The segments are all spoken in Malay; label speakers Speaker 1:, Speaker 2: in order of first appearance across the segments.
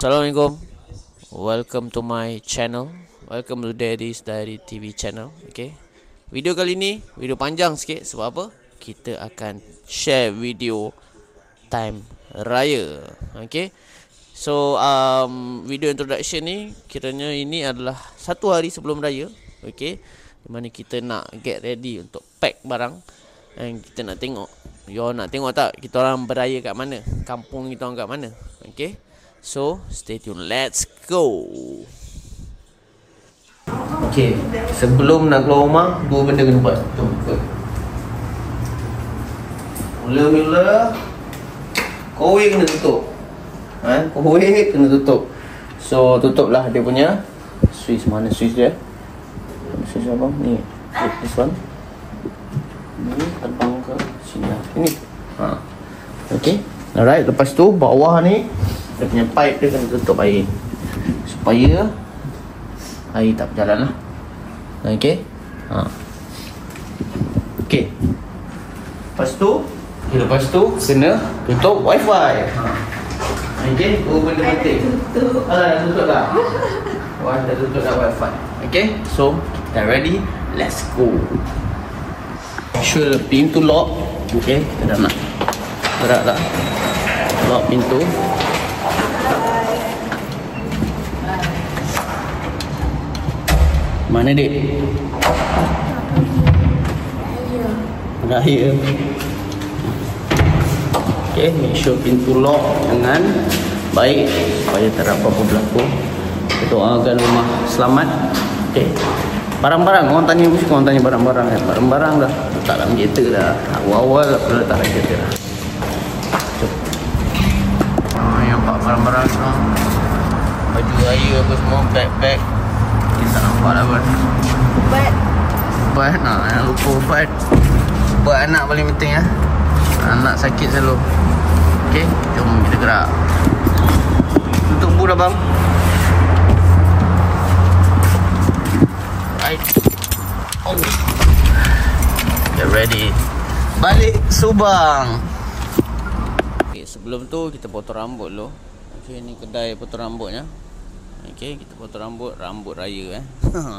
Speaker 1: Assalamualaikum. Welcome to my channel. Welcome to Daddy's Diary TV channel. Okay. Video kali ni video panjang sikit. Sebab apa? Kita akan share video time raya. Okay. So video introduction ni kiranya ini adalah satu hari sebelum raya. Okay. Di mana kita nak get ready untuk pack barang. Dan kita nak tengok, you nak tengok tak kita orang beraya kat mana, kampung kita orang kat mana. Okay. So, stay tune. Let's go. Okay, sebelum nak keluar rumah, dua benda kena buat. Mula-mula kowe kena tutup. Kowe kena tutup. So, tutuplah dia punya switch. Mana switch dia? Switch apa? Ni, this one. Ni terbang ke sini. Ini. Okay. Alright, lepas tu bawah ni dia punya pipe dia kena tutup air supaya air tak berjalan lah. Okay. Okay. Lepas tu kena tutup wifi. Okay. Dua benda penting. Alah, dah tutup dah. Dah tutup dah wifi. Okay. So kita ready. Let's go. Sure pintu lock. Okay. Kita dah nak gerak tak? Lock pintu. Mana dek? Raya. Okay, make sure pintu lock dengan baik supaya tak ada apa-apa berlaku. Doakan rumah selamat. Okay. Barang-barang, orang tanya barang-barang kan. Barang-barang dah letak dalam kereta dah. Awal-awal dah letak dalam kereta dah. Jom. Nampak barang-barang semua. Baju raya apa semua, bag-bag. Kita tak nampak lah pun. Ubat. Jangan lupa ubat. Ubat anak paling penting ya. Anak sakit selalu. Okay, jom kita gerak. Tutup bu dah bang. Right. Oh. Get ready. Balik Subang. Okay, sebelum tu kita potong rambut dulu. Okay, ni kedai potong rambutnya. Okay, kita potong rambut raya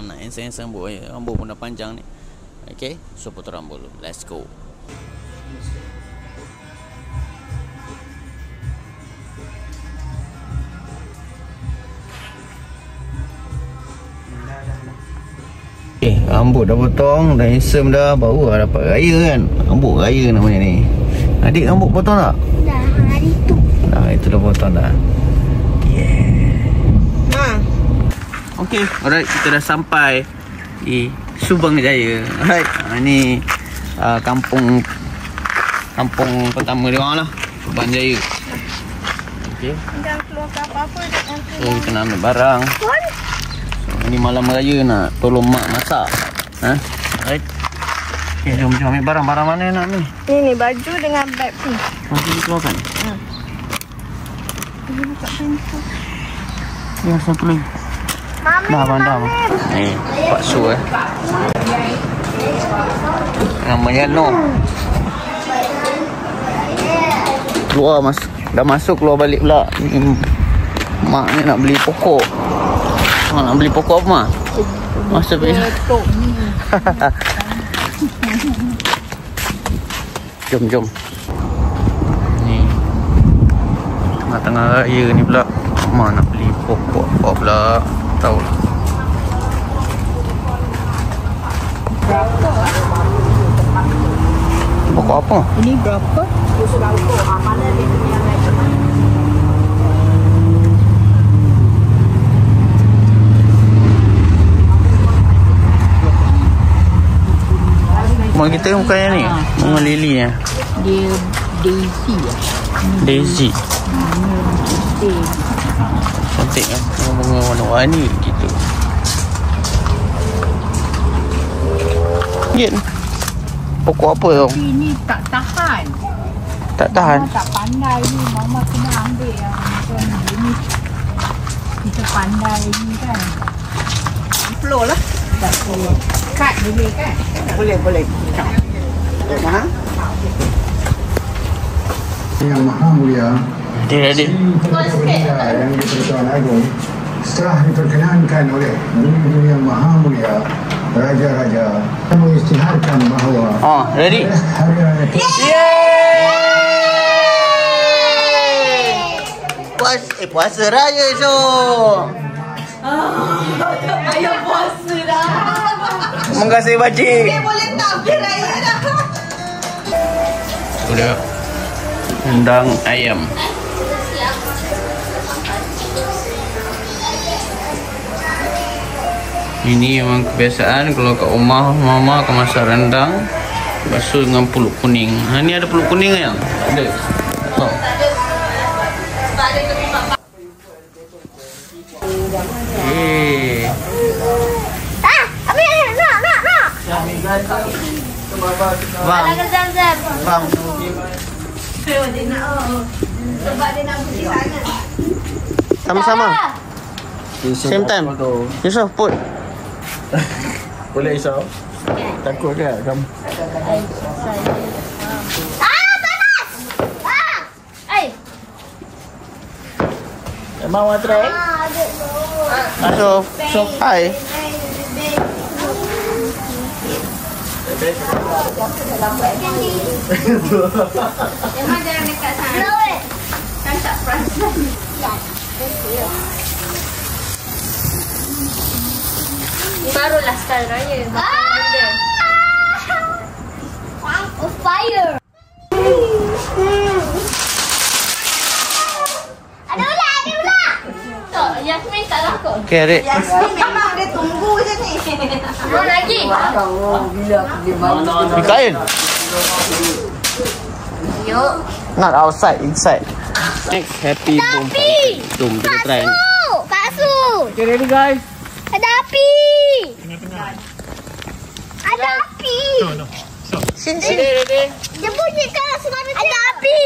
Speaker 1: nak handsome rambut raya. Rambut pun dah panjang ni. Okay, so potong rambut dulu. Let's go. Okay, rambut dah potong, dah handsome dah. Baru dah dapat raya kan. Rambut raya namanya ni. Adik rambut potong tak?
Speaker 2: Dah, hari tu.
Speaker 1: Itu dah potong dah. Okay, alright, kita dah sampai di Subang Jaya. Alright, ni kampung pertama dia orang lah, Subang Jaya. Okay.
Speaker 2: Jangan keluarkan apa-apa.
Speaker 1: So, kita nak ambil barang. So, ni malam raya nak tolong mak masak. Alright. Okay, jom ambil barang-barang mana nak ambil.
Speaker 2: Ini baju dengan beg ni.
Speaker 1: Masih dikeluarkan?
Speaker 2: Ini buka pintu.
Speaker 1: Ya, satu lagi. Dah pandang. Ni bakso namanya No. Keluar dah masuk keluar balik pula. Mak ni nak beli pokok. Nak beli pokok apa mak? Masa pergi. Jom. Ni tengah-tengah raya ni pula. Mak nak beli pokok apa pula. Tahu lah. Pokok apa?
Speaker 2: Ini berapa? Mana dia punya
Speaker 1: Mak kita bukannya ni? Bunga lili ya?
Speaker 2: Dia Daisy ya?
Speaker 1: Daisy. Cantik kan? Bunga warna-warni gitu. Lihat ni. Pokok apa tau?
Speaker 2: Ini tak tahan.
Speaker 1: Tak tahan?
Speaker 2: Mama tak pandai ni. Mama kena ambil yang macam ni. Kita pandai ni kan. Flow lah. Tak flow. Cut boleh kan? Boleh.
Speaker 3: Yang Maha Mulia
Speaker 1: Ready.
Speaker 3: Yang di-Pertuan Agong setelah diperkenankan oleh Bumi Yang Maha Mulia Raja-Raja mengisytiharkan bahawa
Speaker 1: Ready.
Speaker 3: hari raya
Speaker 1: Puasa raya so.
Speaker 2: Ayah puasa dah.
Speaker 1: Terima kasih pakcik.
Speaker 2: Boleh tak pergi raya dah.
Speaker 1: Udah. Rendang ayam. Ini memang kebiasaan kalau kat rumah mama akan masak rendang basuh dengan pulut kuning. Ni ada pulut kuning yang? Ada. Oh. Bang. Bang.
Speaker 2: Sebab dia nak pergi sana.
Speaker 1: Sama-sama. Same time. Yusof, put.
Speaker 3: boleh Isau? Takut ke kamu?
Speaker 1: Emang want try? Yusof, hi.
Speaker 2: Memang jangan dekat sana. Kan tak perasan. Ni barulah style raya.
Speaker 4: Fire. Ada ular.
Speaker 2: Tak, Yasmin tak lakon.
Speaker 1: Okay, adik.
Speaker 2: Yasmin memang dia tunggu je ni. Mau lagi?
Speaker 1: Mikael.
Speaker 2: Yuk.
Speaker 1: Not outside, inside. Next, happy boom. Jom kita try.
Speaker 4: Bakso.
Speaker 1: Okay, ready guys?
Speaker 4: Ada api. Ada api.
Speaker 1: Sini, ready.
Speaker 4: Dia bunyikan suara ada api.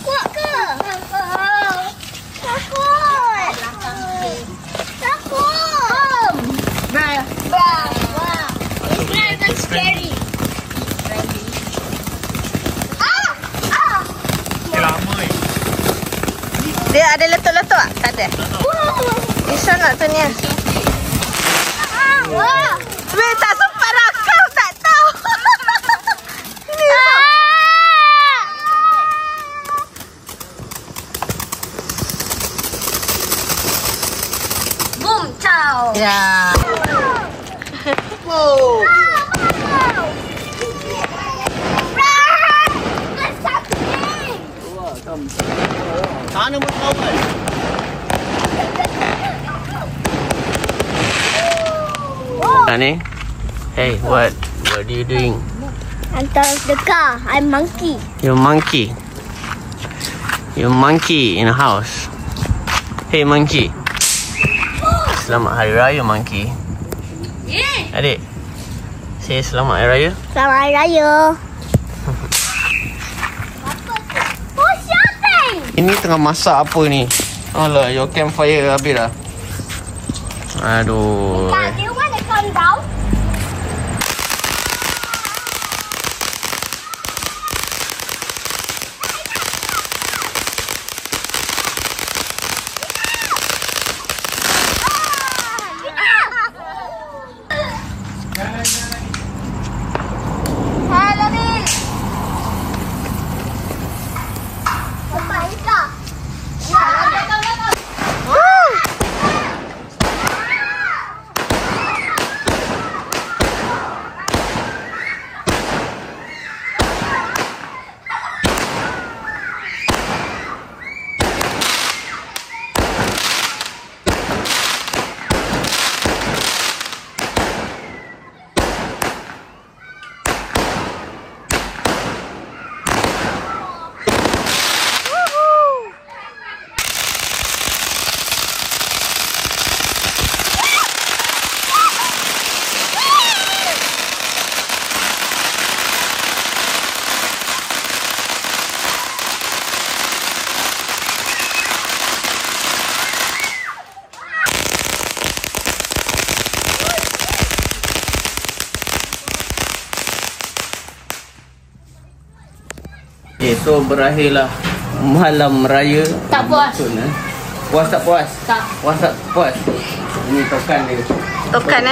Speaker 4: Kuat ke? Takut. Takut. Wow. It's not even scary.
Speaker 2: Dia ada letup-letup tak? Tak ada. Isa nak tu ni.
Speaker 4: Wah.
Speaker 2: Weh, tak sempat rakam, tak tahu. Ni. Boom, ciao. Ya. Wow.
Speaker 1: Sana mo tawag. Nani? Hey, what are you doing?
Speaker 4: I'm out of the car. I'm monkey.
Speaker 1: You're monkey. You're monkey in a house. Hey, monkey. Selamat Hari Raya, monkey. Adik, say selamat Hari Raya.
Speaker 4: Selamat Hari Raya. Oh, shopping.
Speaker 1: Ini tengah masak apa ni? Alah, your campfire habis dah. Aduh.
Speaker 4: Dad, do you want to come down?
Speaker 1: Okay, so berakhirlah malam raya.
Speaker 2: Tak puas.
Speaker 1: Puas tak puas?
Speaker 2: Tak.
Speaker 1: Puas tak puas? Ini tokan dia.
Speaker 5: Tokan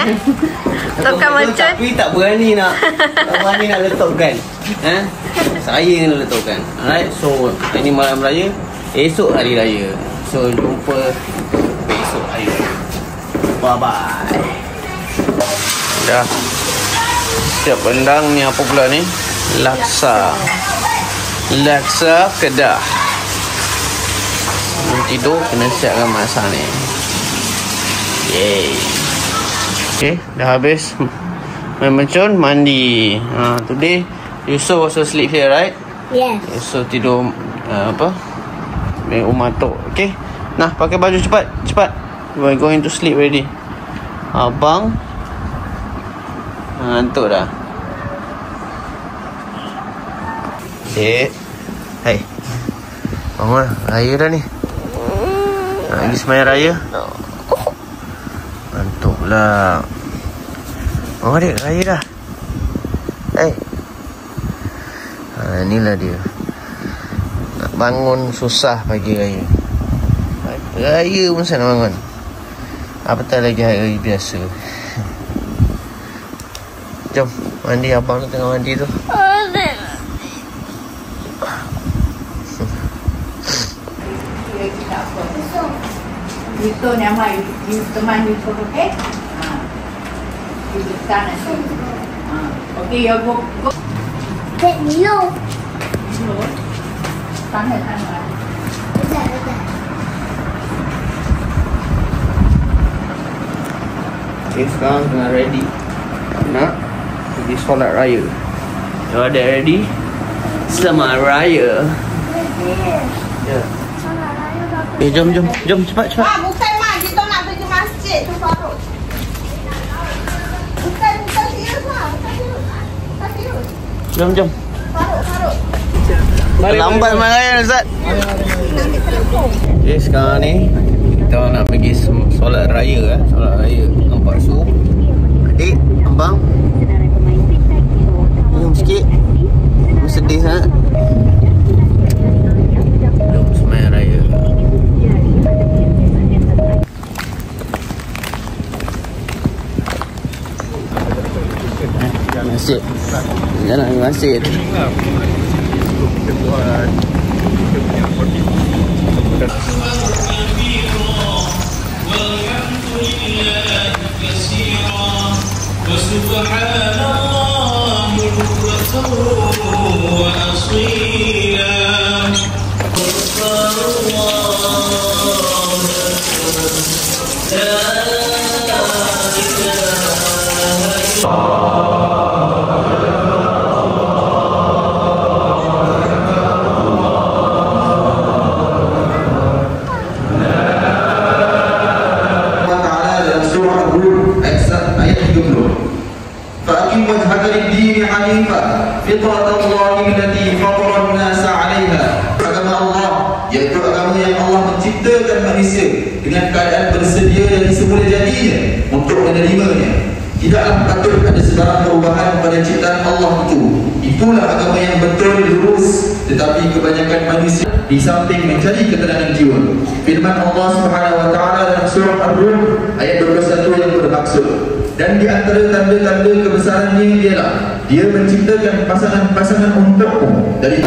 Speaker 5: Tokan macam.
Speaker 1: Tapi tak berani nak letakkan. Saya yang letakkan. Alright, so ini malam raya, esok hari raya. So jumpa besok hari raya. Bye bye. Dah. Siap rendang ni apa pula ni? Laksa Kedah. Belum tidur, kena siapkan masak ni. Yay. Okay, dah habis main mencun, mandi. Today Yusof also sleep here, right?
Speaker 4: Yes.
Speaker 1: Yusof tidur main rumah tok. Okay, nah pakai baju cepat. We're going to sleep already. Abang ngantuk dah. Dek, hai. Bangun, raya dah ni. Nak pergi semayang raya. Ngantuk pula. Bangun dek, raya dah. Hai. Inilah dia. Nak bangun susah pagi raya. Raya pun saya nak bangun. Apatah lagi hari raya biasa. Jom, mandi. Abang tu tengah mandi tu.
Speaker 2: Itu nama teman itu, okay? Itu sana sih. Okay, you go.
Speaker 4: Take me low.
Speaker 2: Sana.
Speaker 1: Okay, sekarang tengah ready nak pergi solat raya. You ada ready? Selamat raya. Ya. Jom cepat.
Speaker 4: Bukan mak, kita nak pergi masjid tu Faruk. Bukan serius mak, bukan serius.
Speaker 1: Jom.
Speaker 4: Faruk.
Speaker 1: Lambat main raya Ustaz. Okay, sekarang ni kita nak pergi solat raya. Solat raya nampak su. Adik, abang, minum sikit. Sedih sangat. Jom semayang raya. Masjid. Jangan pergi masjid.
Speaker 6: Fitrat Allah allati fatara an-nas 'alayha. Agama Allah iaitu agama yang Allah menciptakan manusia dengan keadaan bersedia dari semula jadinya untuk menerimanya. Tidaklah patut ada sebarang perubahan pada ciptaan Allah itu. Itulah agama yang betul lurus, tetapi kebanyakan manusia di samping mencari ketenangan jiwa. Firman Allah Subhanahu wa taala dalam surah Ar-Rum ayat 21 yang bermaksud, dan di antara tanda-tanda kebesarannya ialah Dia menciptakan pasangan-pasangan untukmu dari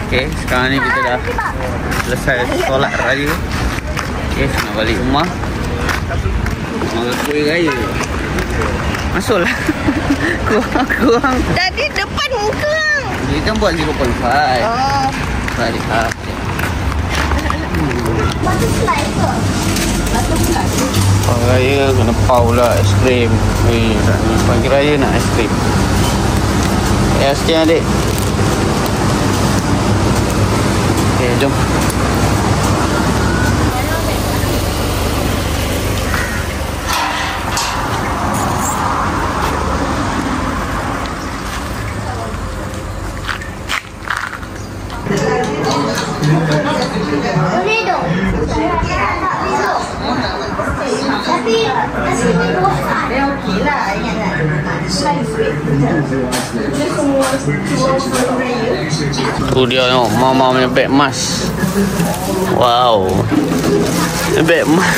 Speaker 1: Okay, sekarang ni kita dah selesai solat raya. Okay, nak balik rumah. Makan kuih raya. Masuklah. Kurang.
Speaker 5: Tadi depan muka.
Speaker 1: Dia kan buat 0.5.
Speaker 5: Oh.
Speaker 1: Balik lah.
Speaker 4: Butterfly ke?
Speaker 1: Pagi raya kena pau lah aiskrim. Pagi raya nak aiskrim. Ya, sekian adik. Okay, jom.
Speaker 4: Tapi nasi ni bosan.
Speaker 5: Dia okey lah. Ingat tak? Selain duit. Dia semua raya.
Speaker 1: Tu dia tengok mama punya beg emas. Wow. Beg emas.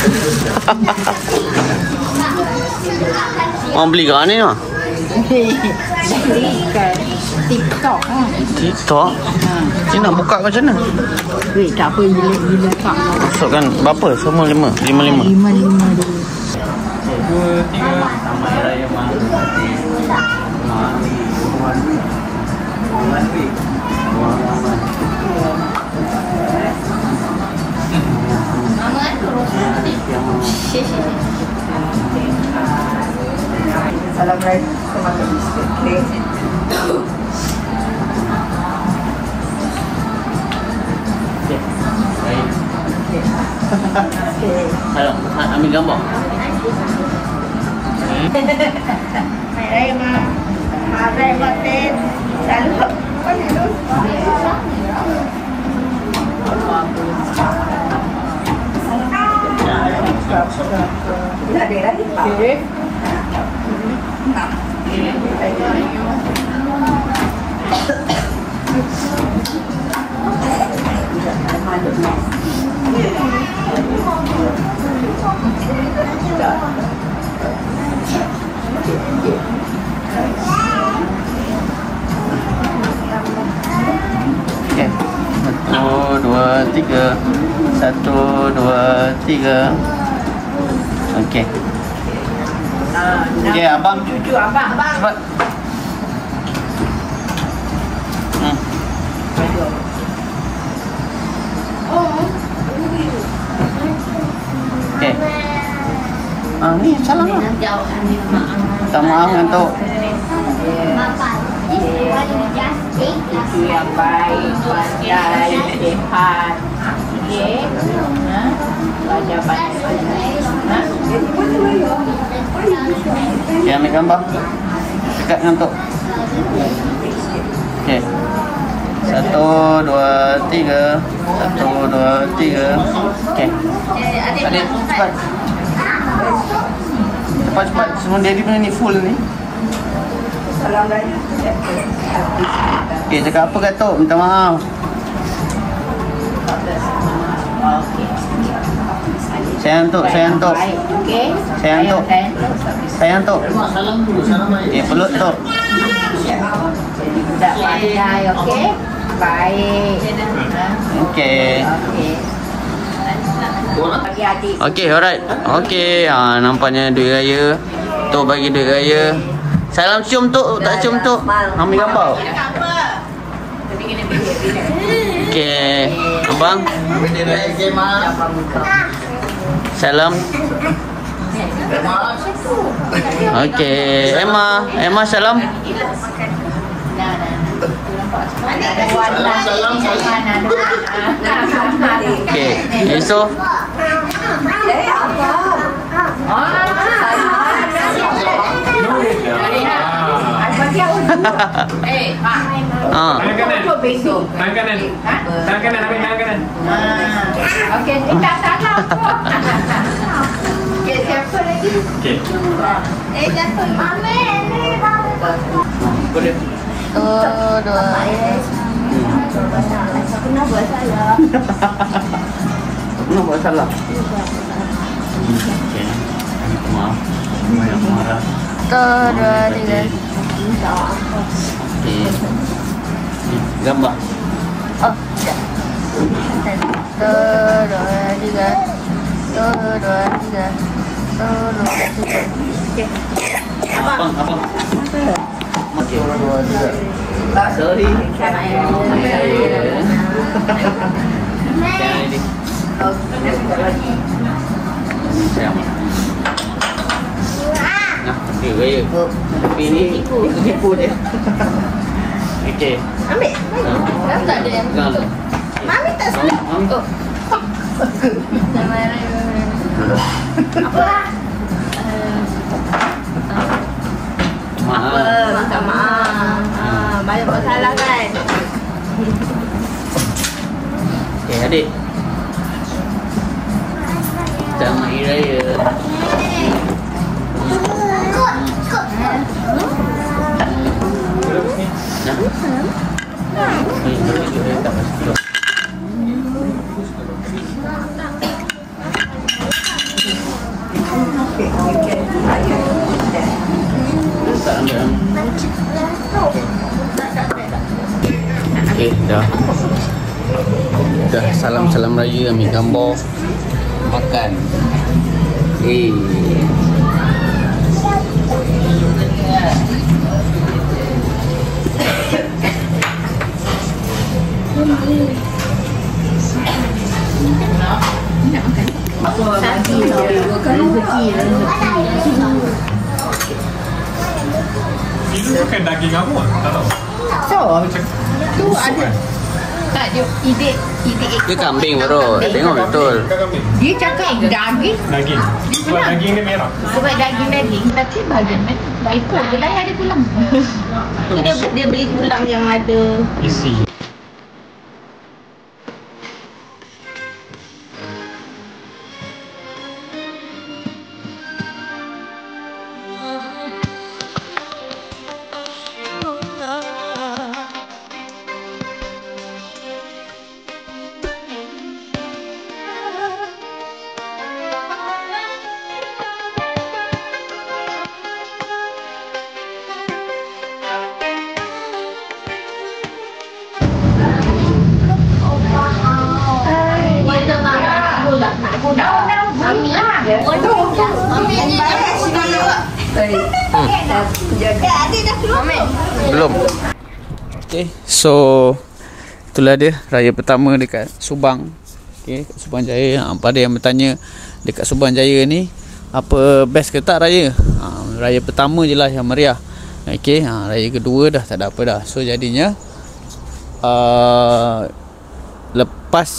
Speaker 1: Mau beli kat ni lah?
Speaker 2: Belikan TikTok lah.
Speaker 1: TikTok? Ni nak buka macam mana?
Speaker 2: Wait, tak apa. Bila tak.
Speaker 1: Masukkan berapa? Semua 5? 5-5?
Speaker 2: 5 dulu.
Speaker 1: 2, 3. Selamat Hari Raya Mak.
Speaker 5: Assalamualaikum warahmatullahi wabarakatuh.
Speaker 1: Kalau ambil gambar.
Speaker 5: Hari Raya Mak. Hari Raya Batin. Selalu apa ni tu? Dah ada lagi tak?
Speaker 2: Okay.
Speaker 1: Okay. 1, 2, 3. 1, 2, 3. Okay. Okay, abang.
Speaker 5: Cucu abang.
Speaker 1: Cepat. Okay. Ni salah lah. Minta maaf untuk
Speaker 2: Cucu yang baik, pandai, sihat. Okey. Belajar banyak-banyak.
Speaker 1: Okay, ambil gambar. Dekat dengan Tok. Okay. 1, 2, 3. 1, 2, 3. Okay. Adik, cepat. Cepat-cepat. Semua daddy punya ni full ni. Okay, cakap apa kat Tok? Minta maaf. Sayang Tok, sayang Tok.
Speaker 2: Okey.
Speaker 1: Sayang Tok. Sayang Tok. Okay, peluk Tok.
Speaker 2: Budak pandai, okey? Baik.
Speaker 1: Okay.
Speaker 2: Okey. Bagi adik.
Speaker 1: Okay, alright. Okay, nampaknya duit raya. Tok bagi duit raya. Salam cium Tok, tak cium Tok. Ambil gambar. Okay, abang. Salam. Okay, Emma salam. Okay, Yusof.
Speaker 7: Tangan kanan. Tangan kanan, ambil tangan kanan.
Speaker 2: Okey, tak salah. Okey, siapa lagi?
Speaker 7: Okey.
Speaker 4: Jatuh mami ni
Speaker 1: Boleh.
Speaker 5: 1, 2.
Speaker 4: Kenapa salah?
Speaker 1: Kenapa buat salah? Okay. Maaf. Banyak marah.
Speaker 5: 1, 2, 3.
Speaker 1: Okay. Gambar.
Speaker 5: Oh, sekejap. 1, 2, 3. 1, 2, 3. 1, 2, 3. Okey.
Speaker 1: Abang. Okay. 1, 2, 3. Sorry. Okay, raya. Tapi ni tipu je. Okay.
Speaker 5: Ambil. Dah tak ada yang
Speaker 1: Gang.
Speaker 5: Mami tak salah.
Speaker 1: Mami.
Speaker 5: Oh. Apa?
Speaker 1: Maaf.
Speaker 5: Minta maaf. Banyak buat salah kan?
Speaker 1: Okay, adik. Selamat Hari Raya. Tak ambil. Okay, dah. Dah salam-salam raya, ambil gambar, makan.
Speaker 7: Itu pakai daging apa? Tak tahu.
Speaker 2: So, tu ada. Tak, dia
Speaker 1: Dia kambing baru. Tengok betul.
Speaker 2: Dia cakap daging.
Speaker 7: Daging. Sebab daging dia merah.
Speaker 2: Sebab daging. Tapi bagian ekor je lah ada tulang. Dia beli tulang yang ada
Speaker 7: Isi.
Speaker 1: Belum. Okay, so itulah dia raya pertama dekat Subang. Okay, Subang Jaya. Pada yang bertanya dekat Subang Jaya ni apa best ke tak raya? Raya pertama je lah yang meriah. Okay, raya kedua dah tak ada apa dah. So jadinya lepas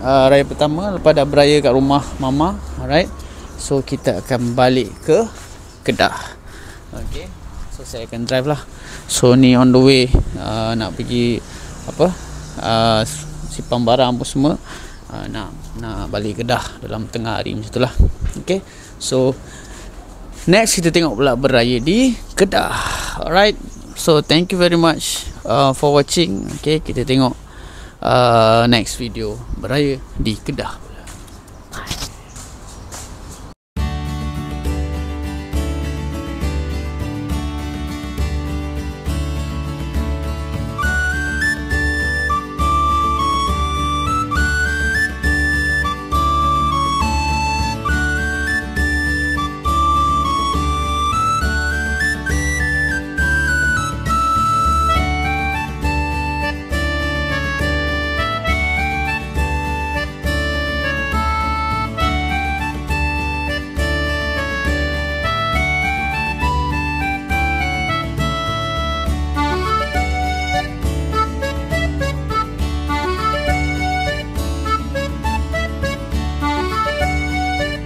Speaker 1: raya pertama, lepas dah beraya kat rumah mama, alright, so kita akan balik ke Kedah. Okay, so saya akan drive lah. So ni on the way, nak pergi apa, simpan barang apa semua, nak balik Kedah dalam tengah hari macam tu lah. Okay, so next kita tengok pula beraya di Kedah. Alright, so thank you very much for watching. Okay, kita tengok next video beraya di Kedah.